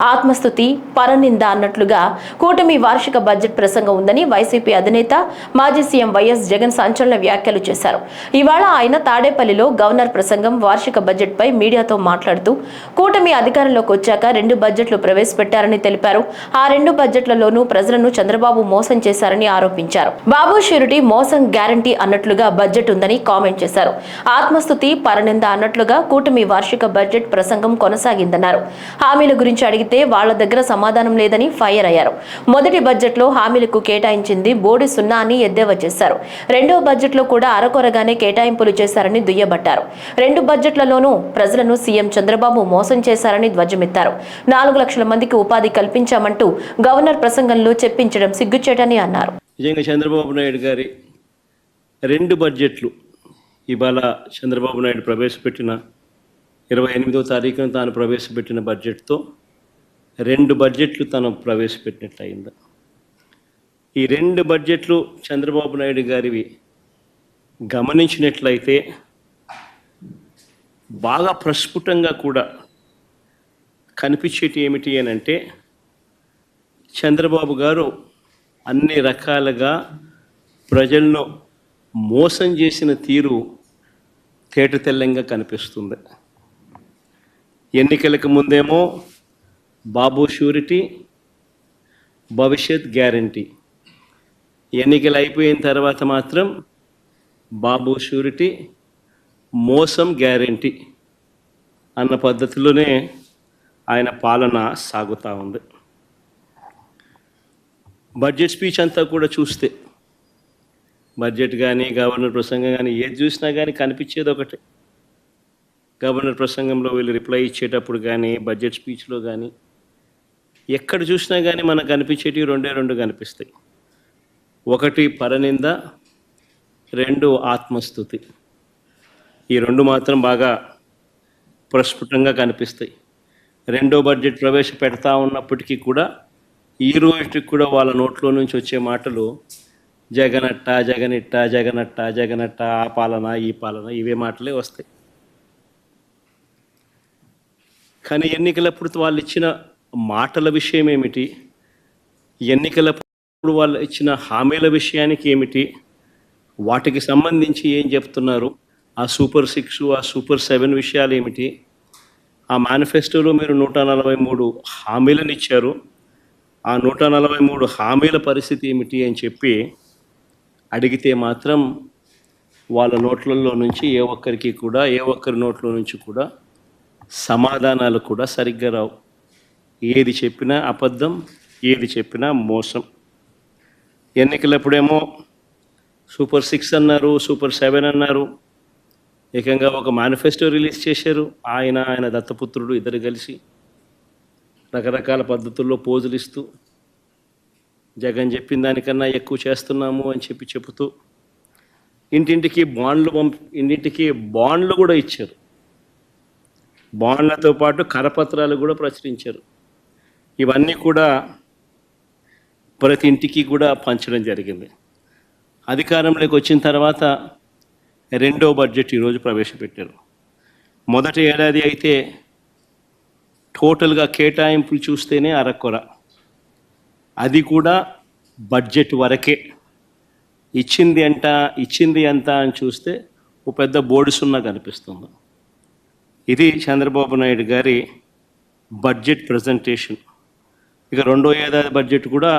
ఆత్మస్తుతి పరనింద అన్నట్లుగా కూటమి వార్షిక బడ్జెట్ ప్రసంగం ఉందని వైసీపీ అధినేత మాజీ సీఎం వైఎస్ జగన్ సంచలన వ్యాఖ్యలు చేశారు. ఇవాళ ఆయన తాడేపల్లిలో గవర్నర్ ప్రసంగం వార్షిక బడ్జెట్ పై మీడియాతో మాట్లాడుతూ కూటమి అధికారంలోకి వచ్చాక 2 బడ్జెట్లు ప్రవేశపెట్టారని తెలిపారు. ఆ 2 బడ్జెట్లలోనూ ప్రజలను చంద్రబాబు మోసం చేశారని ఆరోపించారు. బాబు షూరిటీ మోసం గ్యారంటీ అన్నట్లుగా బడ్జెట్ ఉందని కామెంట్ చేశారు. ఆత్మస్తుతి పరనింద అన్నట్లుగా కూటమి వార్షిక బడ్జెట్ ప్రసంగం కొనసాగిందన్నారు. హామీల గురించి అడిగి వాళ్ళ దగ్గర సమాధానం లేదని ఫైర్ అయ్యారు. మొదటి బడ్జెట్ లో హామీలకు కేటాయించింది బోర్డు 0 అని ఎద్దేవా చేశారు. రెండవ బడ్జెట్ లో కూడా అరకొరగానే కేటాయింపులు చేశారని దుయ్యబట్టారు. 2 బడ్జెట్లలోనూ ప్రజలను సీఎం చంద్రబాబు మోసం చేశారని ధ్వజమెత్తారు. 4 లక్షల మందికి ఉపాధి కల్పించామంటూ గవర్నర్ ప్రసంగంలో చెప్పించడం సిగ్గుచేటని అన్నారు. నిజంగా చంద్రబాబు నాయుడు గారి 2 బడ్జెట్లు ఇవాళ చంద్రబాబు నాయుడు ప్రవేశపెట్టిన 28వ తారీఖున తాను ప్రవేశపెట్టిన బడ్జెట్తో 2 బడ్జెట్లు తను ప్రవేశపెట్టినట్లయింది. ఈ 2 బడ్జెట్లు చంద్రబాబు నాయుడు గారివి గమనించినట్లయితే బాగా ప్రస్ఫుటంగా కూడా కనిపించేటి ఏమిటి అని అంటే, చంద్రబాబు గారు అన్ని రకాలుగా ప్రజలను మోసం చేసిన తీరు తేటతెల్లంగా కనిపిస్తుంది. ఎన్నికలకు ముందేమో బాబు షూరిటీ, భవిష్యత్ గ్యారంటీ. ఎన్నికలు అయిపోయిన తర్వాత మాత్రం బాబు షూరిటీ, మోసం గ్యారంటీ అన్న పద్ధతిలోనే ఆయన పాలన సాగుతూ ఉంది. బడ్జెట్ స్పీచ్ అంతా కూడా చూస్తే, బడ్జెట్ కానీ గవర్నర్ ప్రసంగం కానీ ఏది చూసినా కానీ కనిపించేది ఒకటే. గవర్నర్ ప్రసంగంలో వీళ్ళు రిప్లై ఇచ్చేటప్పుడు కానీ, బడ్జెట్ స్పీచ్లో కానీ ఎక్కడ చూసినా కానీ మనకు కనిపించేటివి 2 కనిపిస్తాయి. 1 పరనింద, 2 ఆత్మస్తుతి. ఈ 2 మాత్రం బాగా ప్రస్ఫుటంగా కనిపిస్తాయి. 2వ బడ్జెట్ ప్రవేశపెడతా ఉన్నప్పటికీ కూడా ఈ రోజుకి కూడా వాళ్ళ నోట్లో నుంచి వచ్చే మాటలు జగనట్ట, జగనిట్ట, జగనట్ట, జగనట్ట, ఆ పాలన ఈ పాలన, ఇవే మాటలే వస్తాయి. కానీ ఎన్నికలప్పుడు వాళ్ళు ఇచ్చిన మాటల విషయం ఏమిటి, ఎన్నికలప్పుడు వాళ్ళు ఇచ్చిన హామీల విషయానికి ఏమిటి, వాటికి సంబంధించి ఏం చెప్తున్నారు, ఆ సూపర్ 6, ఆ సూపర్ 7 విషయాలు ఏమిటి, ఆ మేనిఫెస్టోలో మీరు 143 హామీలను ఇచ్చారు, ఆ 143 హామీల పరిస్థితి ఏమిటి అని చెప్పి అడిగితే మాత్రం వాళ్ళ నోట్లలో నుంచి ఏ ఒక్కరి నోట్లో నుంచి కూడా సమాధానాలు కూడా సరిగ్గా రావు. ఏది చెప్పినా అబద్ధం, ఏది చెప్పినా మోసం. ఎన్నికలప్పుడేమో సూపర్ 6 అన్నారు, సూపర్ 7 అన్నారు. ఏకంగా ఒక మేనిఫెస్టో రిలీజ్ చేశారు. ఆయన దత్తపుత్రుడు ఇద్దరు కలిసి రకరకాల పద్ధతుల్లో పోజులు ఇస్తూ జగన్ చెప్పిన దానికన్నా ఎక్కువ చేస్తున్నాము అని చెబుతూ ఇంటింటికి బాండ్లు కూడా ఇచ్చారు. బాండ్లతో పాటు కరపత్రాలు కూడా ప్రచురించారు. ఇవన్నీ కూడా ప్రతి ఇంటికి కూడా పంచడం జరిగింది. అధికారంలోకి వచ్చిన తర్వాత 2వ బడ్జెట్ ఈరోజు ప్రవేశపెట్టారు. మొదటి ఏడాది అయితే టోటల్గా కేటాయింపులు చూస్తేనే అరకొర. అది కూడా బడ్జెట్ వరకే. ఇచ్చింది ఎంత అని చూస్తే ఒక పెద్ద బోర్డు 0 కనిపిస్తుంది. ఇది చంద్రబాబు నాయుడు గారి బడ్జెట్ ప్రజెంటేషన్. ఇక 2వ ఏడాది బడ్జెట్ కూడా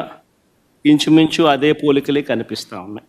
ఇంచుమించు అదే పోలికలే కనిపిస్తూ ఉన్నాయి.